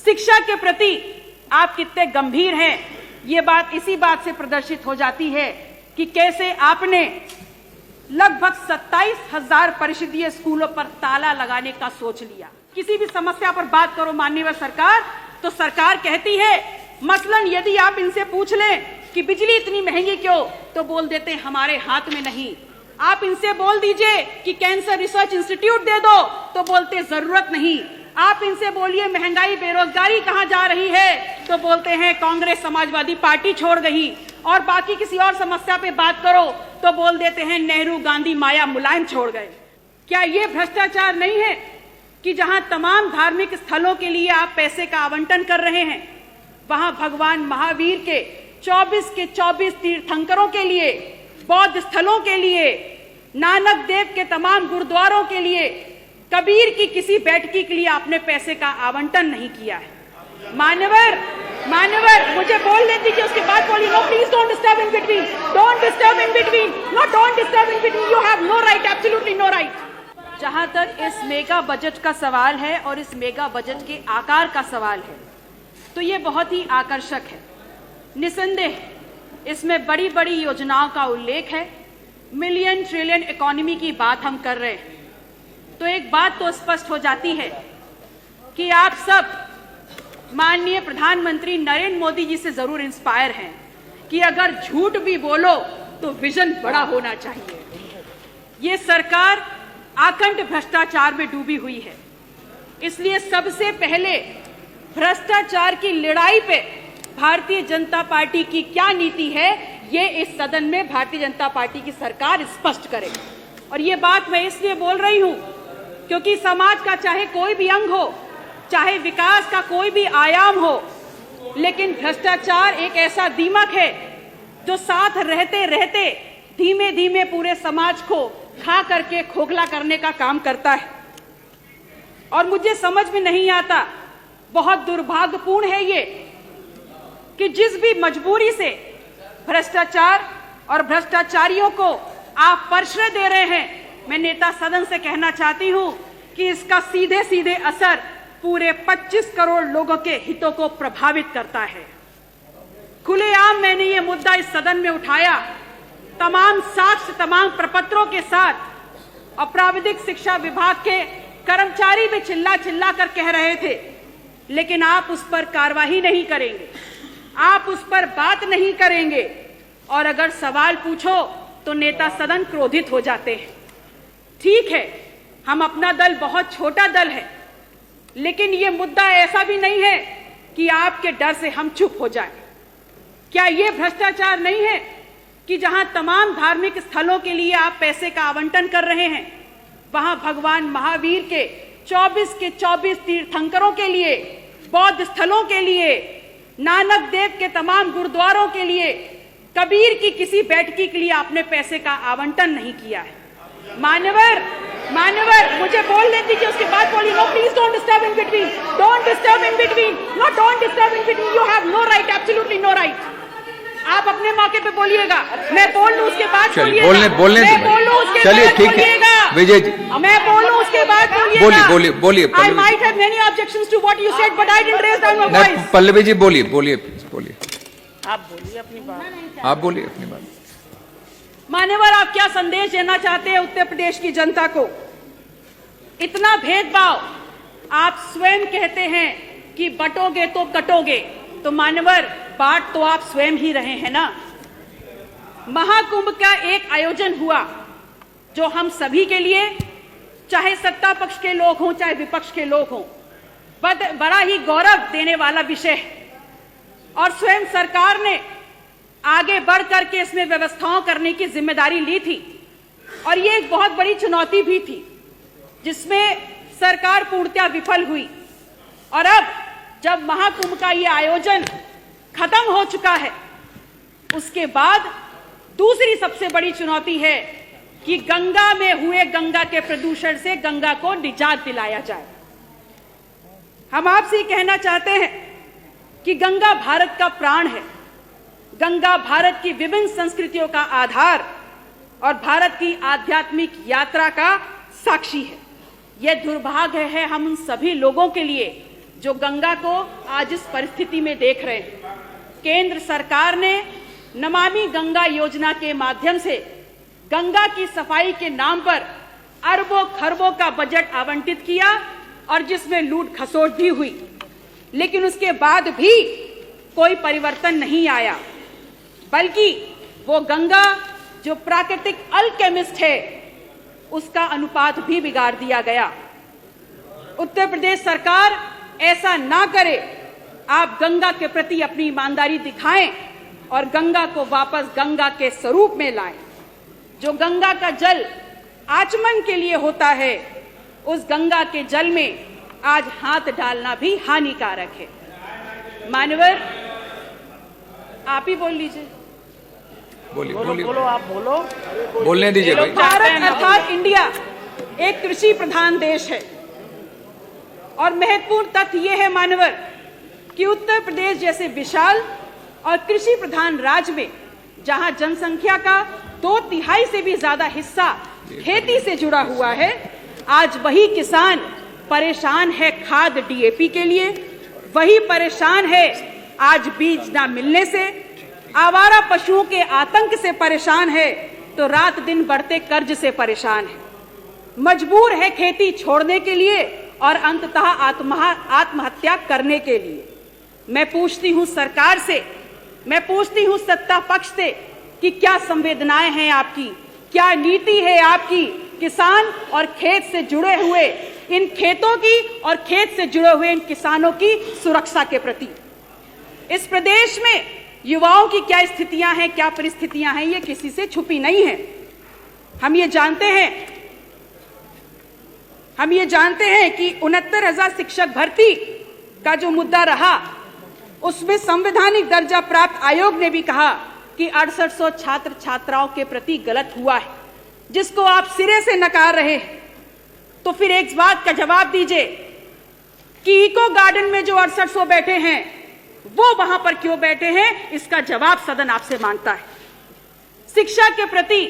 शिक्षा के प्रति आप कितने गंभीर हैं, ये बात इसी बात से प्रदर्शित हो जाती है कि कैसे आपने लगभग 27,000 परिषदीय स्कूलों पर ताला लगाने का सोच लिया। किसी भी समस्या पर बात करो माननीय सरकार, तो सरकार कहती है, मसलन यदि आप इनसे पूछ लें कि बिजली इतनी महंगी क्यों, तो बोल देते हमारे हाथ में नहीं। आप इनसे बोल दीजिए कि कैंसर रिसर्च इंस्टीट्यूट दे दो, तो बोलते जरूरत नहीं। आप इनसे बोलिए महंगाई बेरोजगारी कहां जा रही है, तो बोलते हैं कांग्रेस समाजवादी पार्टी छोड़ गई। और बाकी किसी और समस्या पे बात करो तो बोल देते हैं नेहरू गांधी माया मुलायम छोड़ गए। क्या ये भ्रष्टाचार नहीं है कि जहां तमाम धार्मिक स्थलों के लिए आप पैसे का आवंटन कर रहे हैं, वहां भगवान महावीर के 24 के 24 तीर्थंकरों के लिए, बौद्ध स्थलों के लिए, नानक देव के तमाम गुरुद्वारों के लिए, कबीर की किसी बैठकी के लिए आपने पैसे का आवंटन नहीं किया है। मान्यवर मुझे बोलने दीजिए, उसके बाद बोलिए। No please don't disturb in between, don't disturb in between, no don't disturb in between, you have no right, absolutely no right. जहां तक इस मेगा बजट का सवाल है और इस मेगा बजट के आकार का सवाल है, तो ये बहुत ही आकर्षक है। निसंदेह इसमें बड़ी बड़ी योजनाओं का उल्लेख है, मिलियन ट्रिलियन इकोनॉमी की बात हम कर रहे हैं। तो एक बात तो स्पष्ट हो जाती है कि आप सब माननीय प्रधानमंत्री नरेंद्र मोदी जी से जरूर इंस्पायर हैं कि अगर झूठ भी बोलो तो विजन बड़ा होना चाहिए। ये सरकार आकंठ भ्रष्टाचार में डूबी हुई है, इसलिए सबसे पहले भ्रष्टाचार की लड़ाई पे भारतीय जनता पार्टी की क्या नीति है, ये इस सदन में भारतीय जनता पार्टी की सरकार स्पष्ट करे। और ये बात मैं इसलिए बोल रही हूं क्योंकि समाज का चाहे कोई भी अंग हो, चाहे विकास का कोई भी आयाम हो, लेकिन भ्रष्टाचार एक ऐसा दीमक है जो साथ रहते रहते धीमे धीमे पूरे समाज को खा करके खोखला करने का काम करता है। और मुझे समझ में नहीं आता, बहुत दुर्भाग्यपूर्ण है ये कि जिस भी मजबूरी से भ्रष्टाचार और भ्रष्टाचारियों को आप प्रश्रय दे रहे हैं, मैं नेता सदन से कहना चाहती हूं कि इसका सीधे सीधे असर पूरे 25 करोड़ लोगों के हितों को प्रभावित करता है। खुलेआम मैंने ये मुद्दा इस सदन में उठाया, तमाम साक्ष्य, तमाम प्रपत्रों के साथ। और प्राविधिक शिक्षा विभाग के कर्मचारी भी चिल्ला चिल्ला कर कह रहे थे, लेकिन आप उस पर कार्रवाई नहीं करेंगे, आप उस पर बात नहीं करेंगे। और अगर सवाल पूछो तो नेता सदन क्रोधित हो जाते हैं। ठीक है, हम अपना दल बहुत छोटा दल है, लेकिन ये मुद्दा ऐसा भी नहीं है कि आपके डर से हम चुप हो जाएं। क्या ये भ्रष्टाचार नहीं है कि जहां तमाम धार्मिक स्थलों के लिए आप पैसे का आवंटन कर रहे हैं, वहां भगवान महावीर के 24 के 24 तीर्थंकरों के लिए, बौद्ध स्थलों के लिए, नानक देव के तमाम गुरुद्वारों के लिए, कबीर की किसी बैठकी के लिए आपने पैसे का आवंटन नहीं किया है। मान्यवर मुझे बोलने दीजिए, उसके बाद बोलिए। No please don't disturb in between, don't disturb in between, no don't disturb in between, you have no right, absolutely no right. आप अपने मौके पे बोलिएगा, मैं बोल लूं उसके बाद बोलिएगा, मैं बोलूं उसके बाद बोलिएगा, विजय जी मैं बोलूं उसके बाद बोलिएगा। बोलिए। I might have many objections to what you said, but I didn't raise down my voice. Pallavi ji बोलिए। आप बोलिए अपनी बात। आप बोलिए अपनी बात। मान्यवर, आप क्या संदेश देना चाहते हैं उत्तर प्रदेश की जनता को? इतना भेदभाव, आप स्वयं कहते हैं कि बटोगे तो कटोगे, तो मान्यवर बांट तो आप स्वयं ही रहे हैं ना। महाकुंभ का एक आयोजन हुआ जो हम सभी के लिए, चाहे सत्ता पक्ष के लोग हों चाहे विपक्ष के लोग हों, बड़ा ही गौरव देने वाला विषय है। और स्वयं सरकार ने आगे बढ़ करके इसमें व्यवस्थाओं करने की जिम्मेदारी ली थी। और ये एक बहुत बड़ी चुनौती भी थी जिसमें सरकार पूर्णतः विफल हुई। और अब जब महाकुंभ का ये आयोजन खत्म हो चुका है, उसके बाद दूसरी सबसे बड़ी चुनौती है कि गंगा में हुए गंगा के प्रदूषण से गंगा को निजात दिलाया जाए। हम आपसे कहना चाहते हैं कि गंगा भारत का प्राण है, गंगा भारत की विभिन्न संस्कृतियों का आधार और भारत की आध्यात्मिक यात्रा का साक्षी है। यह दुर्भाग्य है हम उन सभी लोगों के लिए जो गंगा को आज इस परिस्थिति में देख रहे हैं। केंद्र सरकार ने नमामि गंगा योजना के माध्यम से गंगा की सफाई के नाम पर अरबों खरबों का बजट आवंटित किया और जिसमें लूट खसोट भी हुई, लेकिन उसके बाद भी कोई परिवर्तन नहीं आया, बल्कि वो गंगा जो प्राकृतिक अल्केमिस्ट है उसका अनुपात भी बिगाड़ दिया गया। उत्तर प्रदेश सरकार ऐसा ना करे, आप गंगा के प्रति अपनी ईमानदारी दिखाएं और गंगा को वापस गंगा के स्वरूप में लाएं। जो गंगा का जल आचमन के लिए होता है, उस गंगा के जल में आज हाथ डालना भी हानिकारक है। मान्यवर, आप ही बोल लीजिए। बोलो, आप बोलो, बोलने दीजिए भाई। भारत अर्थात इंडिया एक कृषि प्रधान देश है और महत्वपूर्ण तथ्य यह है मान्यवर कि उत्तर प्रदेश जैसे विशाल और कृषि प्रधान राज्य में जहां जनसंख्या का 2/3 से भी ज्यादा हिस्सा खेती से जुड़ा हुआ है, आज वही किसान परेशान है खाद DAP के लिए, वही परेशान है आज बीज ना मिलने से, आवारा पशुओं के आतंक से परेशान है, तो रात दिन बढ़ते कर्ज से परेशान है, मजबूर है खेती छोड़ने के लिए और अंततः आत्महत्या करने के लिए। मैं पूछती हूं सरकार से, मैं पूछती हूं सत्ता पक्ष से कि क्या संवेदनाएं हैं आपकी, क्या नीति है आपकी किसान और खेत से जुड़े हुए इन खेतों की और खेत से जुड़े हुए इन किसानों की सुरक्षा के प्रति। इस प्रदेश में युवाओं की क्या स्थितियां हैं, क्या परिस्थितियां हैं, ये किसी से छुपी नहीं है। हम ये जानते हैं कि 69,000 शिक्षक भर्ती का जो मुद्दा रहा, उसमें संवैधानिक दर्जा प्राप्त आयोग ने भी कहा कि 6800 छात्र छात्राओं के प्रति गलत हुआ है, जिसको आप सिरे से नकार रहे हैं। तो फिर एक बात का जवाब दीजिए कि इको गार्डन में जो 6800 बैठे हैं वो वहां पर क्यों बैठे हैं, इसका जवाब सदन आपसे मांगता है। शिक्षा के प्रति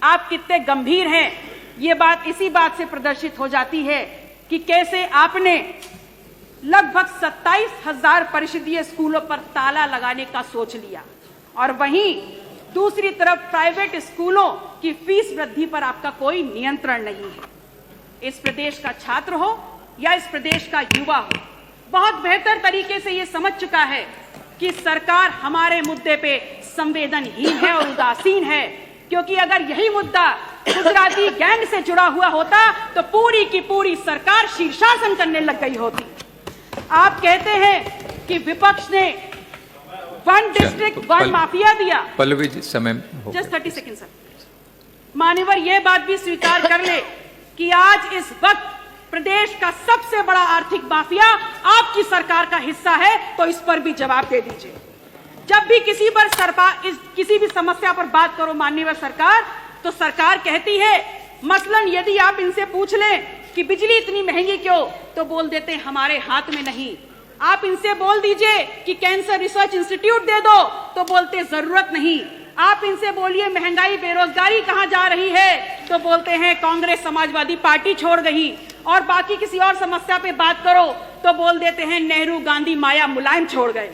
आप कितने गंभीर हैं, ये बात इसी बात से प्रदर्शित हो जाती है कि कैसे आपने लगभग 27,000 परिषदीय स्कूलों पर ताला लगाने का सोच लिया और वहीं दूसरी तरफ प्राइवेट स्कूलों की फीस वृद्धि पर आपका कोई नियंत्रण नहीं है। इस प्रदेश का छात्र हो या इस प्रदेश का युवा हो, बहुत बेहतर तरीके से ये समझ चुका है कि सरकार हमारे मुद्दे पे संवेदनहीन है और उदासीन है, क्योंकि अगर यही मुद्दा गुजराती गैंग से जुड़ा हुआ होता तो पूरी की पूरी सरकार शीर्षासन करने लग गई होती। आप कहते हैं कि विपक्ष ने 1 डिस्ट्रिक्ट 1 माफिया दिया। पल्लवी जी, समय जस्ट 30 सेकंड सर। मान्यवर, यह बात भी स्वीकार कर ले कि आज इस वक्त प्रदेश का सबसे बड़ा आर्थिक माफिया आपकी सरकार का हिस्सा है, तो इस पर भी जवाब दे दीजिए। जब भी किसी भी समस्या पर बात करो माननीय सरकार, तो सरकार कहती है, मसलन यदि आप इनसे पूछ लें कि बिजली इतनी महंगी क्यों, तो बोल देते हैं हमारे हाथ में नहीं। आप इनसे बोल दीजिए कि कैंसर रिसर्च इंस्टीट्यूट दे दो, तो बोलते जरूरत नहीं। आप इनसे बोलिए महंगाई बेरोजगारी कहां जा रही है, तो बोलते हैं कांग्रेस समाजवादी पार्टी छोड़ गई। और बाकी किसी और समस्या पे बात करो तो बोल देते हैं नेहरू गांधी माया मुलायम छोड़ गए।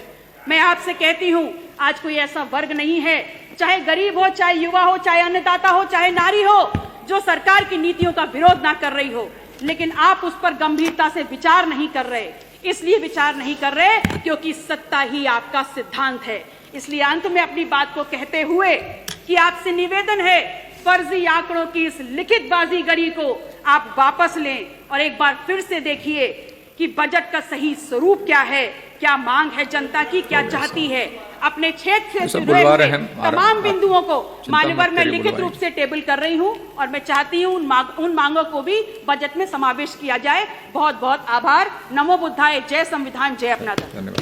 मैं आपसे कहती हूं, आज कोई ऐसा वर्ग नहीं है, चाहे गरीब हो, चाहे युवा हो, चाहे अन्नदाता हो, चाहे नारी हो, जो सरकार की नीतियों का विरोध ना कर रही हो, लेकिन आप उस पर गंभीरता से विचार नहीं कर रहे। इसलिए विचार नहीं कर रहे क्योंकि सत्ता ही आपका सिद्धांत है। इसलिए अंत में अपनी बात को कहते हुए कि आपसे निवेदन है, फर्जी आंकड़ों की इस लिखित बाजीगरी को आप वापस लें और एक बार फिर से देखिए कि बजट का सही स्वरूप क्या है, क्या मांग है जनता की, क्या चाहती है। अपने क्षेत्र से जुड़े हुए तमाम बिंदुओं को मान्यवर में लिखित रूप से टेबल कर रही हूं और मैं चाहती हूं उन मांगों को भी बजट में समावेश किया जाए। बहुत बहुत आभार। नमो बुद्धाय। जय संविधान, जय अपना दल।